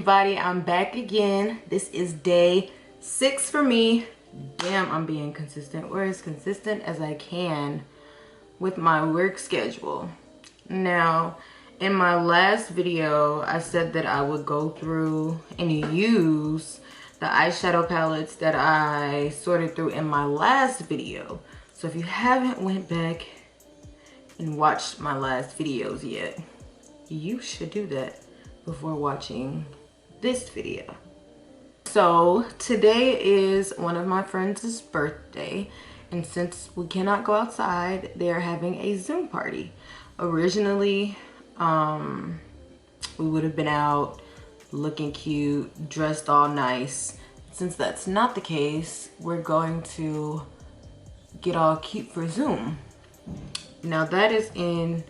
everybody, I'm back again. This is day 6 for me. Damn, I'm being consistent, or as consistent as I can with my work schedule. Now, in my last video, I said that I would go through and use the eyeshadow palettes that I sorted through in my last video. So if you haven't went back and watched my last videos yet, you should do that before watching this video. So today is one of my friends' birthday, and since we cannot go outside, they are having a Zoom party. Originally, we would have been out looking cute, dressed all nice. Since that's not the case, we're going to get all cute for Zoom. Now that is in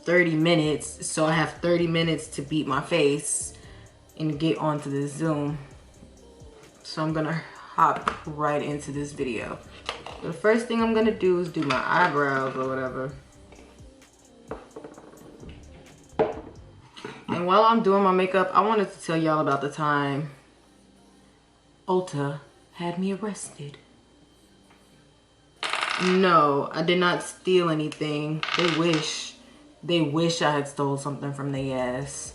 30 minutes, so I have 30 minutes to beat my face and get onto this Zoom. So I'm gonna hop right into this video. The first thing I'm gonna do is do my eyebrows or whatever. And while I'm doing my makeup, I wanted to tell y'all about the time Ulta had me arrested. No, I did not steal anything. They wish I had stole something from their ass.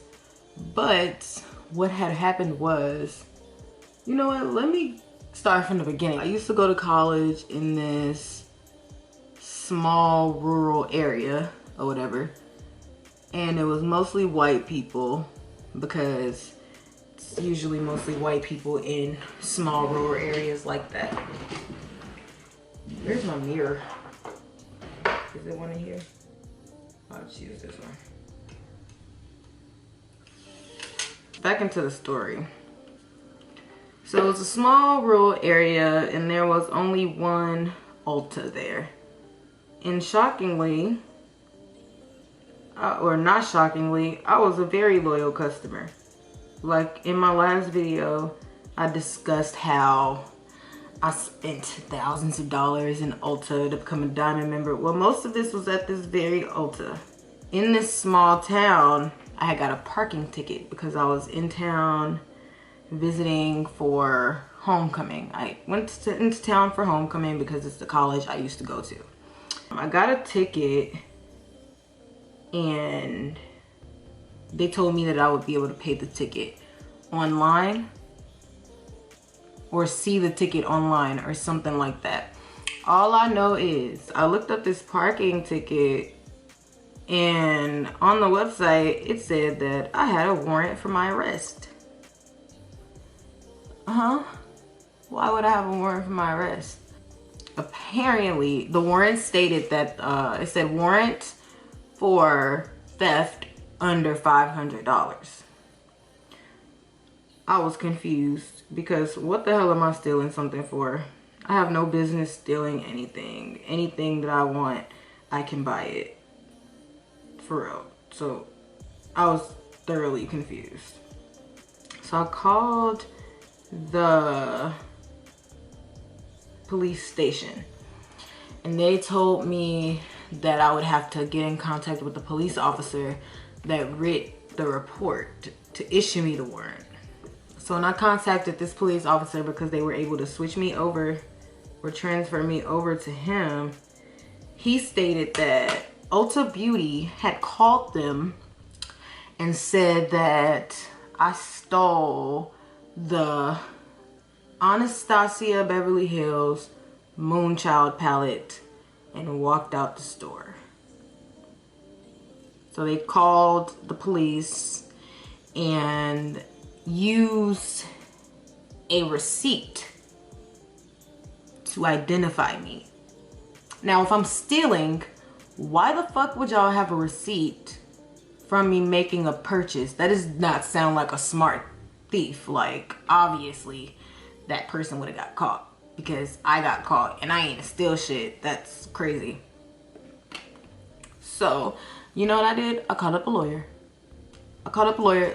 But what had happened was, you know what, let me start from the beginning. I used to go to college in this small rural area or whatever, and it was mostly white people because it's usually mostly white people in small rural areas like that. Where's my mirror? Is there one in here? I'll just use this one. Back into the story. So it was a small rural area and there was only one Ulta there. And shockingly, or not shockingly, I was a very loyal customer. Like in my last video, I discussed how I spent thousands of dollars in Ulta to become a diamond member. Well, most of this was at this very Ulta. In this small town, I had got a parking ticket because I was in town visiting for homecoming. I went into town for homecoming because it's the college I used to go to. I got a ticket and they told me that I would be able to pay the ticket online or see the ticket online or something like that. All I know is I looked up this parking ticket and on the website it said that I had a warrant for my arrest. Why would I have a warrant for my arrest? Apparently the warrant stated that it said warrant for theft under $500. I was confused because what the hell am I stealing something for? I have no business stealing anything. Anything that I want, I can buy it. For real. So I was thoroughly confused. So I called the police station and they told me that I would have to get in contact with the police officer that writ the report to issue me the warrant. So when I contacted this police officer, because they were able to switch me over or transfer me over to him, he stated that Ulta Beauty had called them and said that I stole the Anastasia Beverly Hills Moonchild palette and walked out the store. So they called the police and used a receipt to identify me. Now, if I'm stealing, why the fuck would y'all have a receipt from me making a purchase? That does not sound like a smart thief. Like, obviously, that person would have got caught because I got caught and I ain't steal shit. That's crazy. So, you know what I did? I called up a lawyer.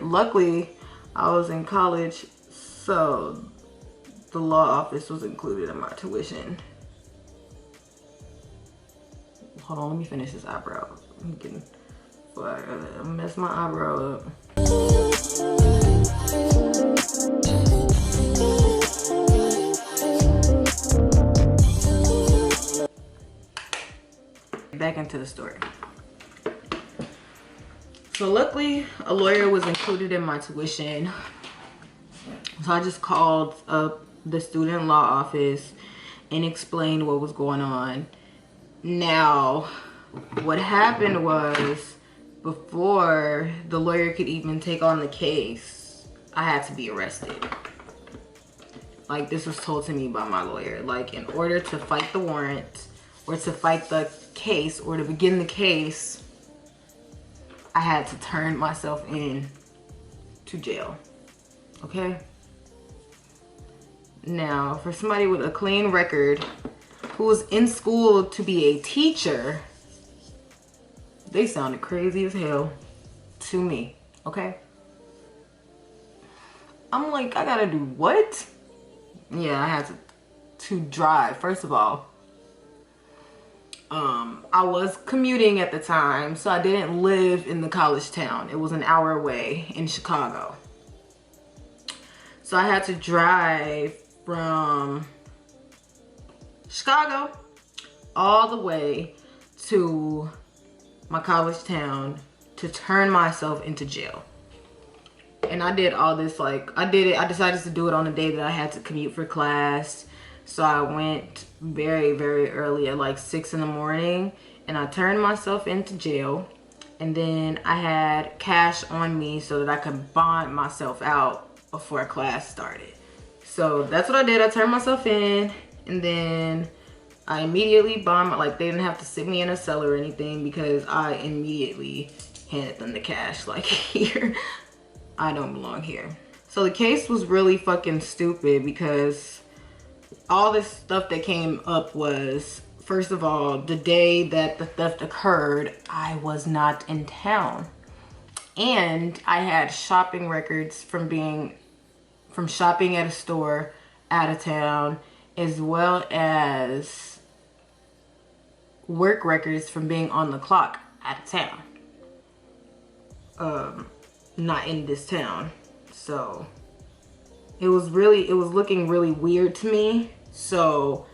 Luckily, I was in college, so the law office was included in my tuition. Hold on, let me finish this eyebrow. I'm getting, I messed my eyebrow up. Back into the story. So luckily a lawyer was included in my tuition. So I just called up the student law office and explained what was going on. Now, what happened was, before the lawyer could even take on the case, I had to be arrested. Like, this was told to me by my lawyer. Like, in order to fight the warrant, or to fight the case, or to begin the case, I had to turn myself in to jail. Okay? Now, for somebody with a clean record who was in school to be a teacher, they sounded crazy as hell to me. Okay? I'm like, I gotta do what? Yeah, I had to drive. First of all, I was commuting at the time, so I didn't live in the college town. It was an hour away in Chicago. So I had to drive from Chicago all the way to my college town to turn myself into jail. And I did all this, like, I decided to do it on the day that I had to commute for class. So I went very, very early at like 6 in the morning, and I turned myself into jail. And then I had cash on me so that I could bond myself out before class started. So that's what I did. I turned myself in, and then I immediately bonded. Like, they didn't have to sit me in a cell or anything, because I immediately handed them the cash. Like, here, I don't belong here. So the case was really fucking stupid, because all this stuff that came up was, first of all, the day that the theft occurred, I was not in town. And I had shopping records from shopping at a store out of town, as well as work records from being on the clock out of town. Not in this town. So it was looking really weird to me. So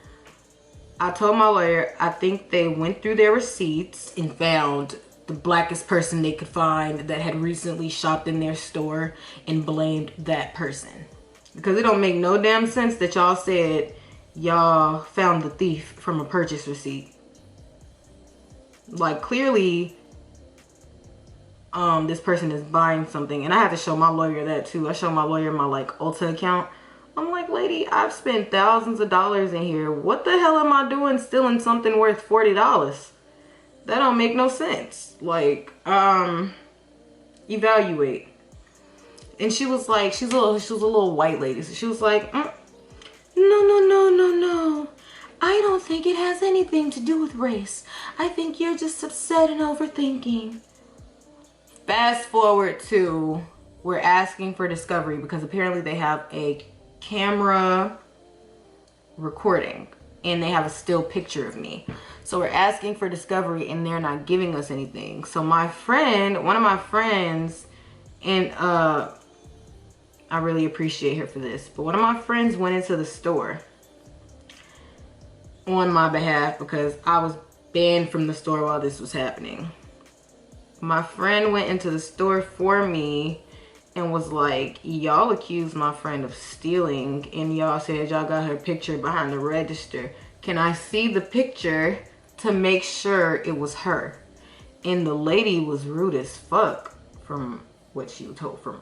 I told my lawyer, I think they went through their receipts and found the blackest person they could find that had recently shopped in their store and blamed that person. Because it don't make no damn sense that y'all said y'all found the thief from a purchase receipt. Like, clearly this person is buying something. And I had to show my lawyer that too. I showed my lawyer my like Ulta account. I'm like, lady, I've spent thousands of dollars in here. What the hell am I doing stealing something worth $40? That don't make no sense. Like, evaluate. And she was like, she was a little white lady. So she was like, no. I don't think it has anything to do with race. I think you're just upset and overthinking. Fast forward to, we're asking for discovery because apparently they have a camera recording and they have a still picture of me. So we're asking for discovery and they're not giving us anything. So my friend, one of my friends, and I really appreciate her for this, but one of my friends went into the store on my behalf because I was banned from the store while this was happening. My friend went into the store for me and was like, y'all accused my friend of stealing and y'all said y'all got her picture behind the register. Can I see the picture to make sure it was her? And the lady was rude as fuck from what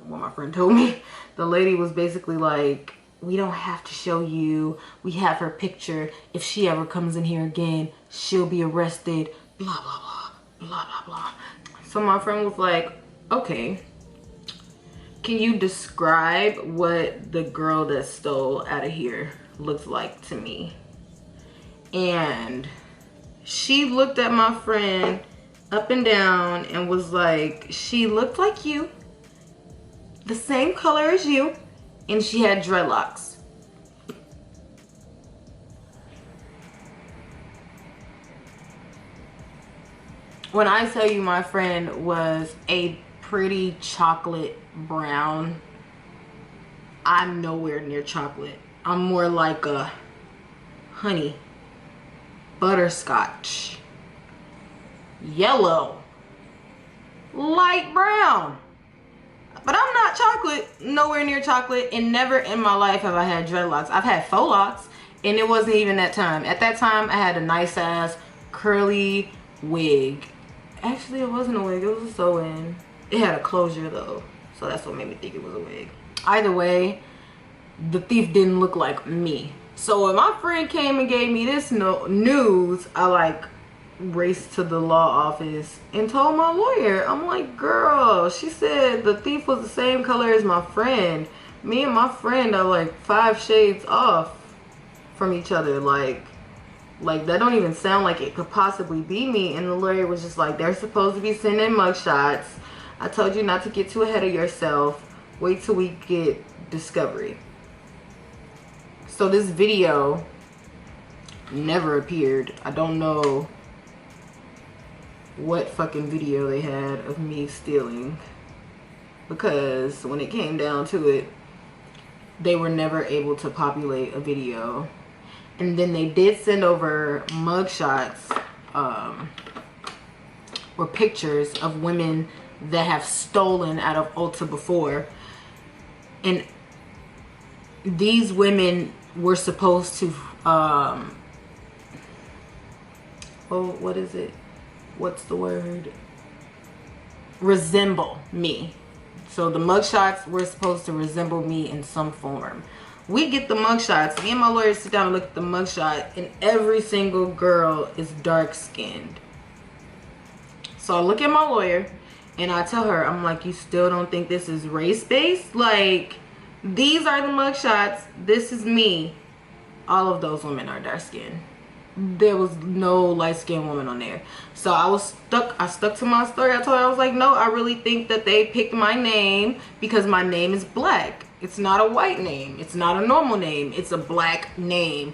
my friend told me. The lady was basically like, we don't have to show you. We have her picture. If she ever comes in here again, she'll be arrested. Blah, blah, blah, blah, blah, blah. So my friend was like, okay, can you describe what the girl that stole out of here looks like to me? And she looked at my friend up and down and was like, she looked like you, the same color as you, and she had dreadlocks. When I tell you my friend was a pretty chocolate brown. I'm nowhere near chocolate. I'm more like a honey, butterscotch, yellow, light brown. But I'm not chocolate, nowhere near chocolate, and never in my life have I had dreadlocks. I've had faux locks, and it wasn't even that time. At that time, I had a nice ass curly wig. Actually, it wasn't a wig, it was a sew-in. It had a closure though, so that's what made me think it was a wig. Either way, the thief didn't look like me. So when my friend came and gave me this news, I like raced to the law office and told my lawyer. I'm like, girl, she said the thief was the same color as my friend. Me and my friend are like 5 shades off from each other. Like that don't even sound like it could possibly be me. And the lawyer was just like, they're supposed to be sending mugshots. I told you not to get too ahead of yourself. Wait till we get discovery. So this video never appeared. I don't know what fucking video they had of me stealing, because when it came down to it, they were never able to populate a video. And then they did send over mugshots or pictures of women that have stolen out of Ulta before, and these women were supposed to well, what is it, what's the word, resemble me. So the mugshots were supposed to resemble me in some form. We get the mugshots, me and my lawyer sit down and look at the mugshot, and every single girl is dark skinned. So I look at my lawyer and I tell her, I'm like, you still don't think this is race based? Like, these are the mugshots, this is me. All of those women are dark skinned. There was no light-skinned woman on there. So I stuck to my story. I told her, I was like, no, I really think that they picked my name because my name is black. It's not a white name. It's not a normal name. It's a black name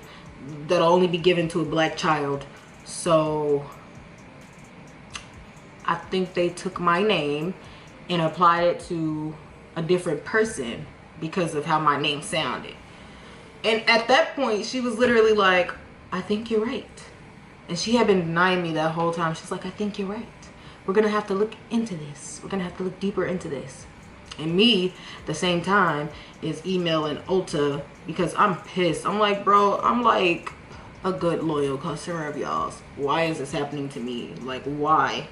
that'll only be given to a black child. So I think they took my name and applied it to a different person because of how my name sounded. And at that point, she was literally like, I think you're right. And she had been denying me that whole time. She's like, I think you're right. We're gonna have to look into this. We're gonna have to look deeper into this. And me, at the same time, is emailing Ulta because I'm pissed. I'm like, bro, I'm like a good loyal customer of y'all's. Why is this happening to me? Like, why?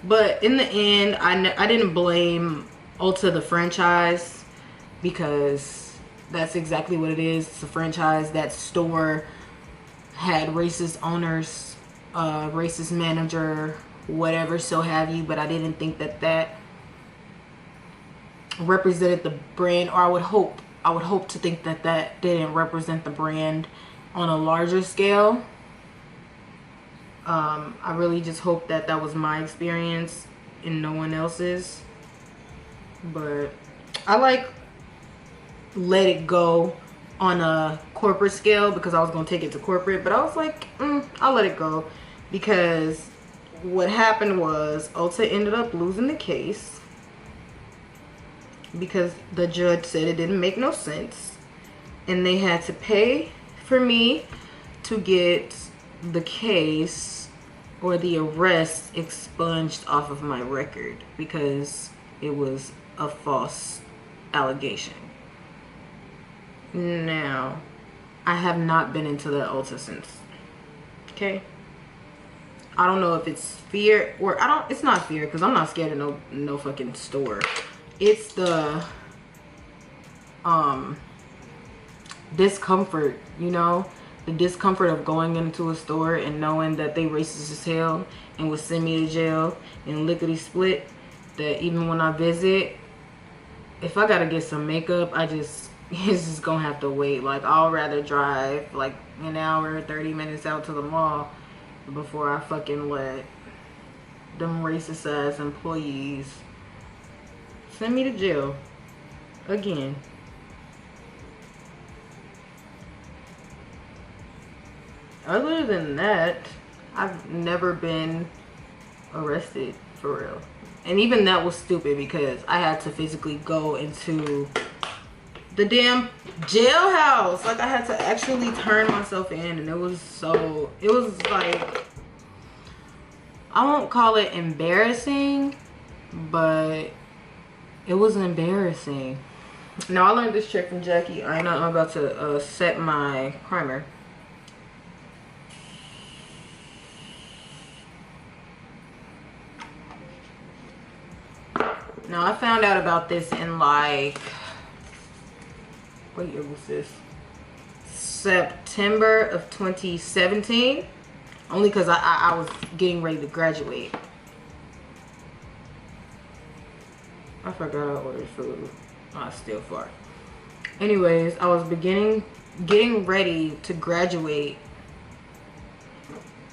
But in the end, I didn't blame Ulta the franchise, because that's exactly what it is. It's a franchise. That store had racist owners, racist manager, whatever, so have you. But I didn't think that that represented the brand, or I would hope to think that that didn't represent the brand on a larger scale. I really just hope that that was my experience and no one else's. But I like let it go on a corporate scale, because I was going to take it to corporate, but I was like, I'll let it go, because what happened was Ulta ended up losing the case because the judge said it didn't make no sense, and they had to pay for me to get the case or the arrest expunged off of my record because it was a false allegation. Now, I have not been into that Ulta since. Okay? I don't know if it's fear or it's not fear, because I'm not scared of no fucking store. It's the discomfort, you know? The discomfort of going into a store and knowing that they racist as hell and would send me to jail and lickety split. That even when I visit, if I gotta get some makeup, it's just gonna have to wait. Like, I'll rather drive like an hour, 30 minutes out to the mall before I fucking let them racist ass employees send me to jail again. Other than that, I've never been arrested for real. And even that was stupid because I had to physically go into the damn jailhouse. Like I had to actually turn myself in, and it was like, I won't call it embarrassing, but it was embarrassing. Now I learned this trick from Jackie. I'm about to set my primer. Now I found out about this in like, what year was this? September of 2017. Only because I was getting ready to graduate. I forgot I ordered food. I still fart. Anyways, I was getting ready to graduate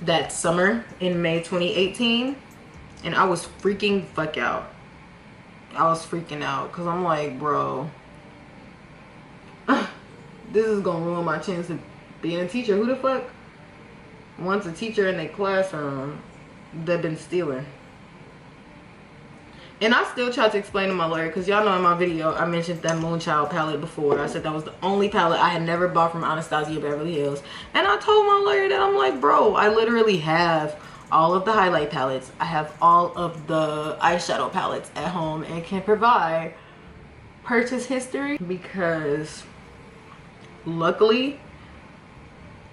that summer in May 2018. And I was freaking fuck out. I was freaking out because I'm like, bro, this is gonna ruin my chance of being a teacher. Who the fuck wants a teacher in their classroom that been stealing? And I still tried to explain to my lawyer, because y'all know in my video I mentioned that Moonchild palette before. I said that was the only palette I had never bought from Anastasia Beverly Hills. And I told my lawyer that, I'm like, bro, I literally have all of the highlight palettes. I have all of the eyeshadow palettes at home and can provide purchase history, because luckily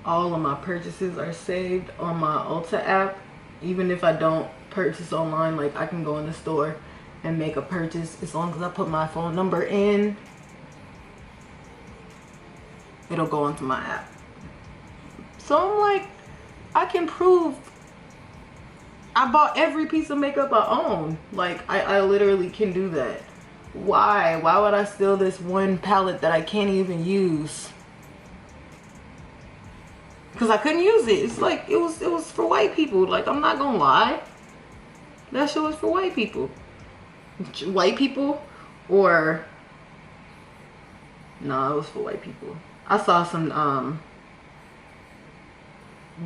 all of my purchases are saved on my Ulta app. Even if I don't purchase online, like I can go in the store and make a purchase. As long as I put my phone number in, it'll go onto my app. So I'm like, I can prove I bought every piece of makeup I own. Like I literally can do that. Why would I steal this one palette that I can't even use? Because I couldn't use it. It's like it was for white people. Like, I'm not gonna lie, that shit was for white people. White people, or no, it was for white people. I saw some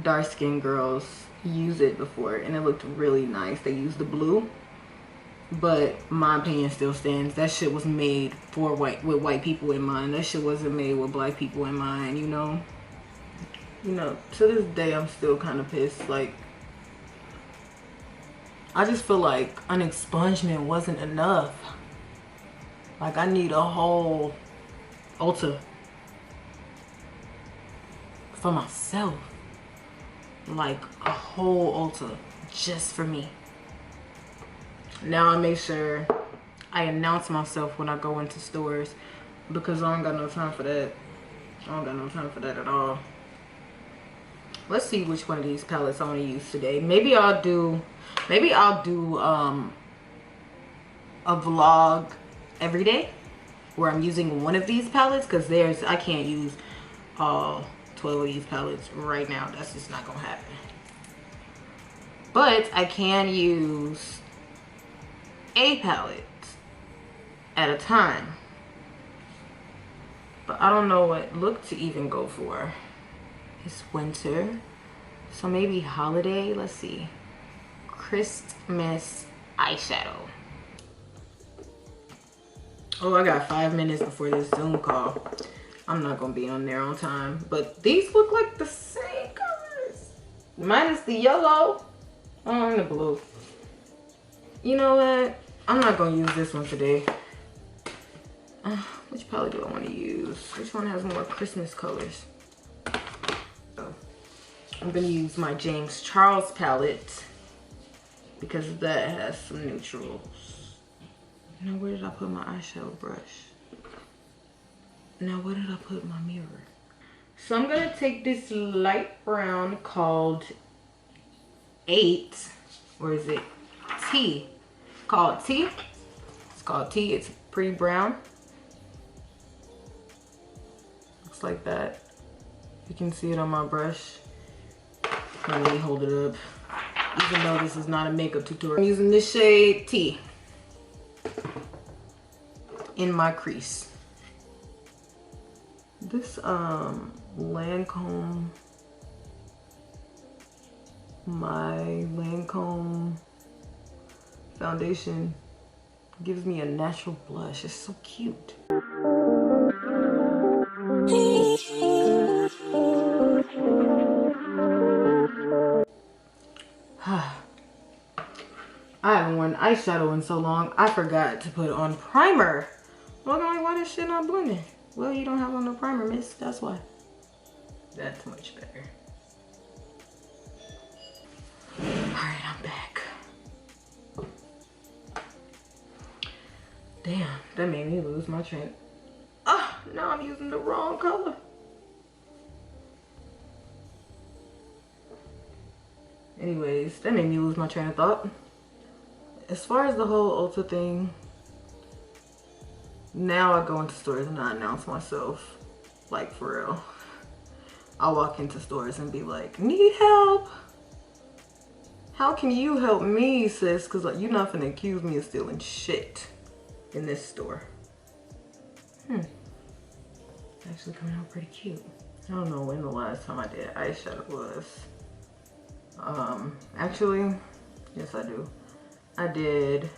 dark skinned girls use it before and it looked really nice. They used the blue, but my opinion still stands. That shit was made for with white people in mind. That shit wasn't made with black people in mind, you know. To this day I'm still kind of pissed. Like, I just feel like an expungement wasn't enough. Like, I need a whole Ulta for myself. Like a whole Ulta just for me. Now I make sure I announce myself when I go into stores, because I don't got no time for that. I don't got no time for that at all. Let's see which one of these palettes I want to use today. Maybe I'll do a vlog every day where I'm using one of these palettes, because I can't use all 12 of these palettes right now. That's just not gonna happen. But I can use a palette at a time. But I don't know what look to even go for. It's winter, so maybe holiday. Let's see. Christmas eyeshadow. Oh, I got 5 minutes before this Zoom call. I'm not gonna be on there on time, but these look like the same colors, minus the yellow and the blue. You know what? I'm not gonna use this one today. Which palette do I want to use? Which one has more Christmas colors? I'm gonna use my James Charles palette because that has some neutrals. Now, where did I put my eyeshadow brush? Now, where did I put my mirror? So I'm gonna take this light brown called 8, or is it T? Called T. It's called T. It's pretty brown. Looks like that. You can see it on my brush. Let me hold it up. Even though this is not a makeup tutorial, I'm using this shade T in my crease. This Lancome, my Lancome foundation gives me a natural blush. It's so cute. I haven't worn eyeshadow in so long, I forgot to put on primer. Well, I'm like, why this shit not blending? Well, you don't have on no primer, miss. That's why. That's much better. Alright, I'm back. Damn, that made me lose my train. Ah, now I'm using the wrong color. Anyways, that made me lose my train of thought. As far as the whole Ulta thing, now I go into stores and I announce myself, like for real. I'll walk into stores and be like, need help? How can you help me, sis? Cause like, you're not gonna accuse me of stealing shit in this store. Actually coming out pretty cute. I don't know when the last time I did eyeshadow was. Actually, yes I do. I did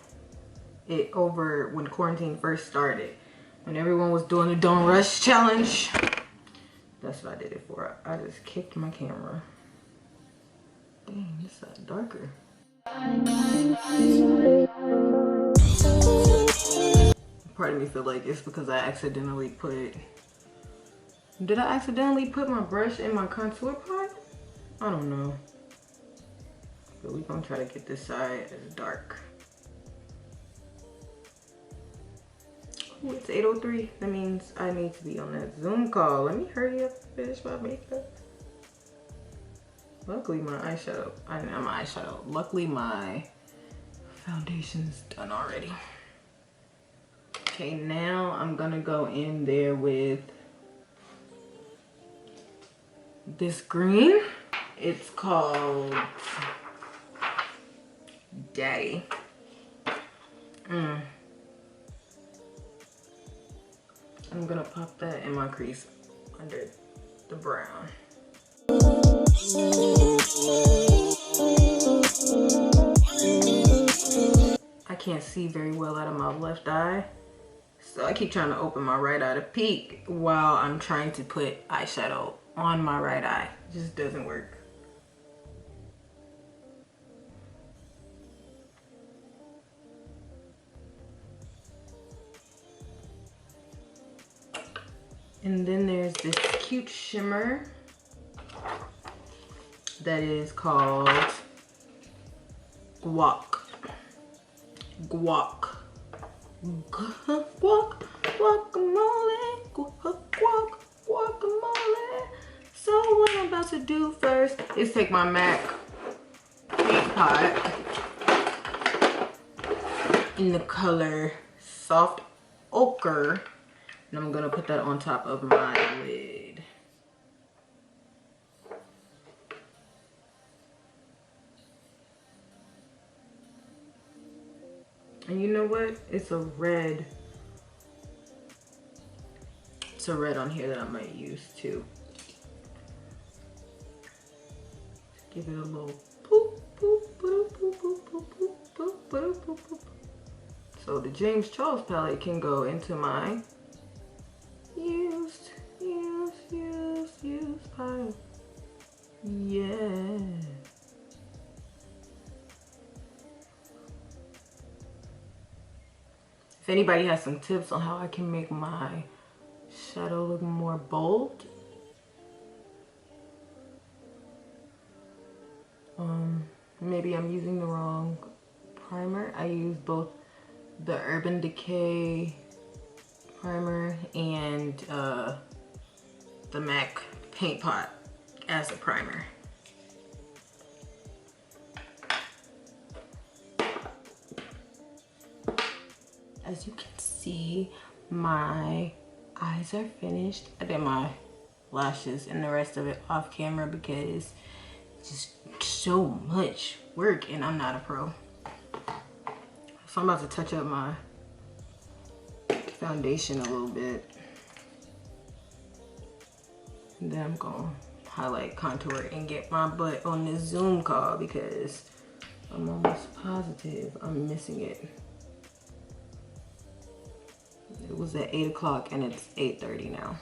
it over when quarantine first started. When everyone was doing the Don't Rush challenge. That's what I did it for. I just kicked my camera. Dang, this side darker. Part of me feel like it's because I accidentally put... Did I accidentally put my brush in my contour pot? I don't know. But we're gonna try to get this side as dark. Ooh, it's 8:03. That means I need to be on that Zoom call. Let me hurry up and finish my makeup. Luckily my eyeshadow, not my eyeshadow. Luckily my foundation's done already. Okay, now I'm gonna go in there with this green. It's called Daddy. I'm gonna pop that in my crease under the brown. I can't see very well out of my left eye, so I keep trying to open my right eye to peek while I'm trying to put eyeshadow on my right eye. It just doesn't work. And then there's this cute shimmer that is called Guac. Guac. Guac. Guacamole. Guac. Guacamole. So what I'm about to do first is take my MAC paint pot in the color Soft Ochre. And I'm gonna put that on top of my lid. And you know what? It's a red. It's a red on here that I might use too. Give it a little poop, poop, poop, poop, poop, poop, poop, poop, poop, poop. So the James Charles palette can go into my used pile. Yeah. If anybody has some tips on how I can make my shadow look more bold, maybe I'm using the wrong primer. I use both the Urban Decay primer and the MAC paint pot as a primer. As you can see, my eyes are finished. I did my lashes and the rest of it off camera because it's just so much work and I'm not a pro. So I'm about to touch up my foundation a little bit. And then I'm gonna highlight, contour, and get my butt on this Zoom call because I'm almost positive I'm missing it. It was at 8 o'clock and it's 8:30 now.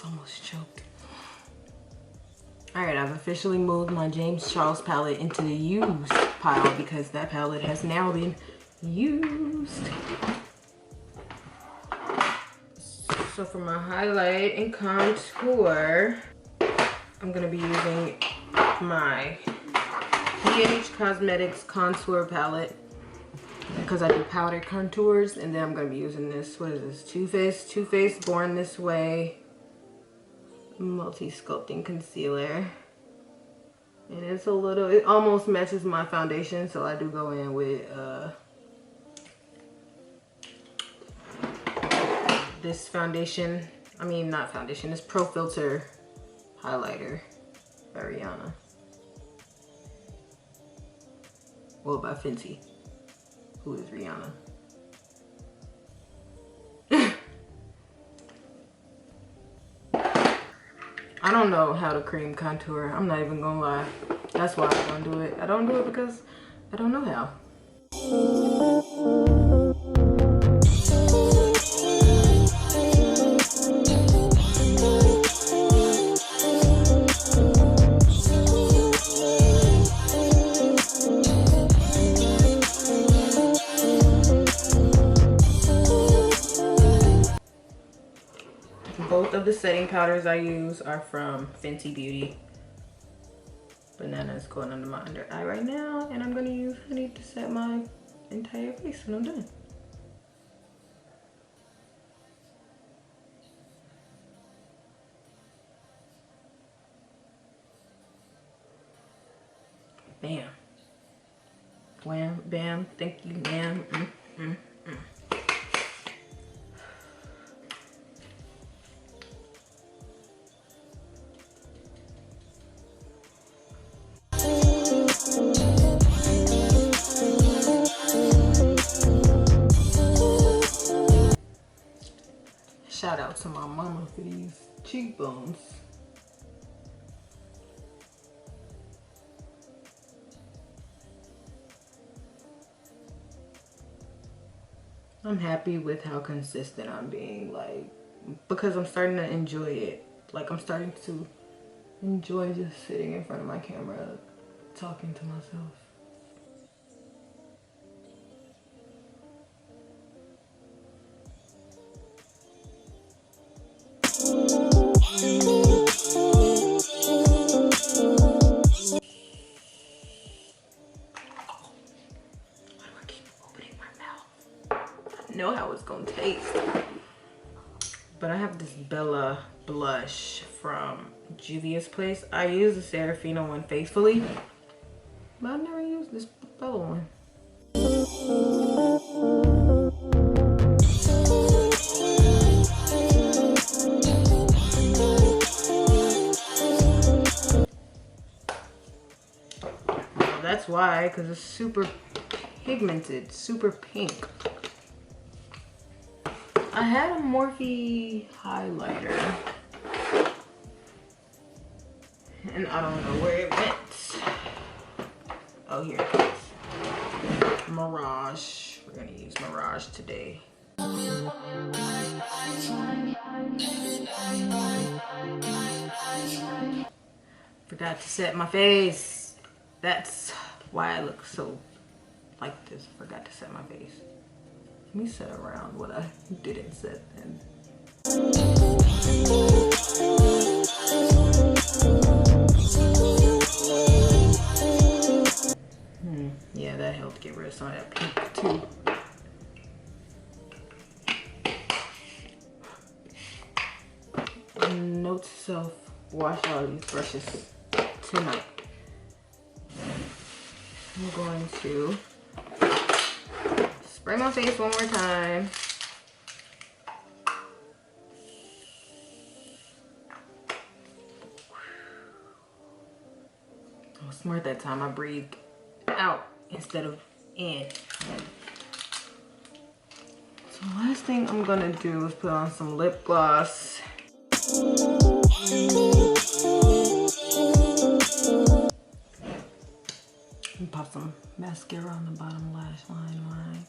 Almost choked. All right, I've officially moved my James Charles palette into the used pile because that palette has now been used. So for my highlight and contour, I'm gonna be using my PH Cosmetics contour palette because I do powder contours, and then I'm gonna be using this, what is this, Too Faced Born This Way multi-sculpting concealer, and it's a little, it almost matches my foundation, so I do go in with this foundation, I mean not foundation, this Pro Filter highlighter by Rihanna, well, by Fenty, who is Rihanna. I don't know how to cream contour. I'm not even gonna lie. That's why I don't do it. I don't do it because I don't know how. Both of the setting powders I use are from Fenty Beauty. Banana is going under my under eye right now, and I'm gonna use honey to set my entire face when I'm done. Bam. Wham, bam, thank you, ma'am. Shout out to my mama for these cheekbones. I'm happy with how consistent I'm being, like, because I'm starting to enjoy it. Like, I'm starting to enjoy just sitting in front of my camera, talking to myself. Know how it's gonna taste, but I have this Bella blush from Juvia's Place. I use the Serafina one faithfully, but I never used this Bella one. Well, that's why, because it's super pigmented, super pink. I had a Morphe highlighter, and I don't know where it went. Oh, here it is. Mirage. We're gonna use Mirage today. Forgot to set my face. That's why I look so like this. Forgot to set my face. Let me set around what I didn't set then. Yeah, that helped get rid of some of that pink too. And note to self, wash all these brushes tonight. I'm going to spray my face one more time. I was smart that time. I breathed out instead of in. So last thing I'm gonna do is put on some lip gloss. And pop some mascara on the bottom lash line.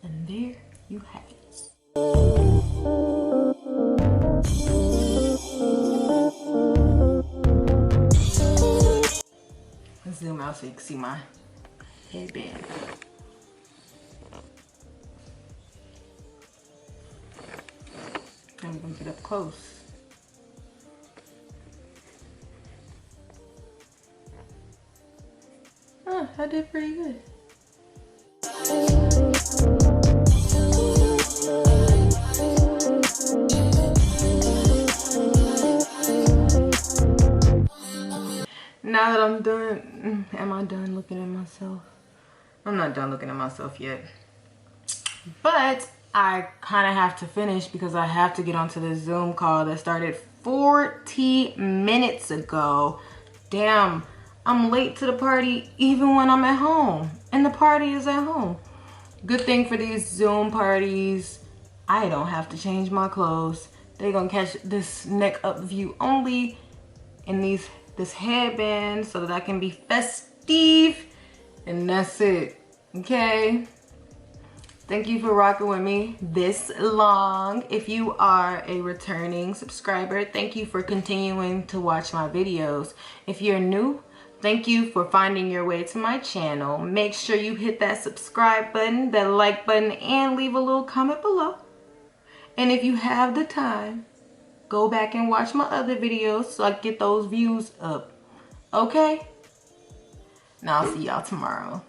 And there you have it. Let's zoom out so you can see my headband. I'm gonna get up close. Oh, I did pretty good. Now that I'm done, am I done looking at myself? I'm not done looking at myself yet. But I kind of have to finish because I have to get onto this Zoom call that started 40 minutes ago. Damn, I'm late to the party even when I'm at home. And the party is at home. Good thing for these Zoom parties, I don't have to change my clothes. They're gonna catch this neck up view only in this headband so that I can be festive. And that's it, okay? Thank you for rocking with me this long. If you are a returning subscriber, thank you for continuing to watch my videos. If you're new, thank you for finding your way to my channel. Make sure you hit that subscribe button, that like button, and leave a little comment below. And if you have the time, go back and watch my other videos so I get those views up. Okay? Now I'll see y'all tomorrow.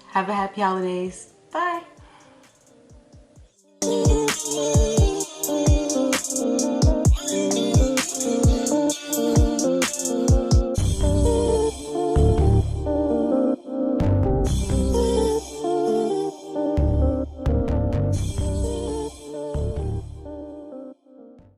Have a happy holidays. Bye.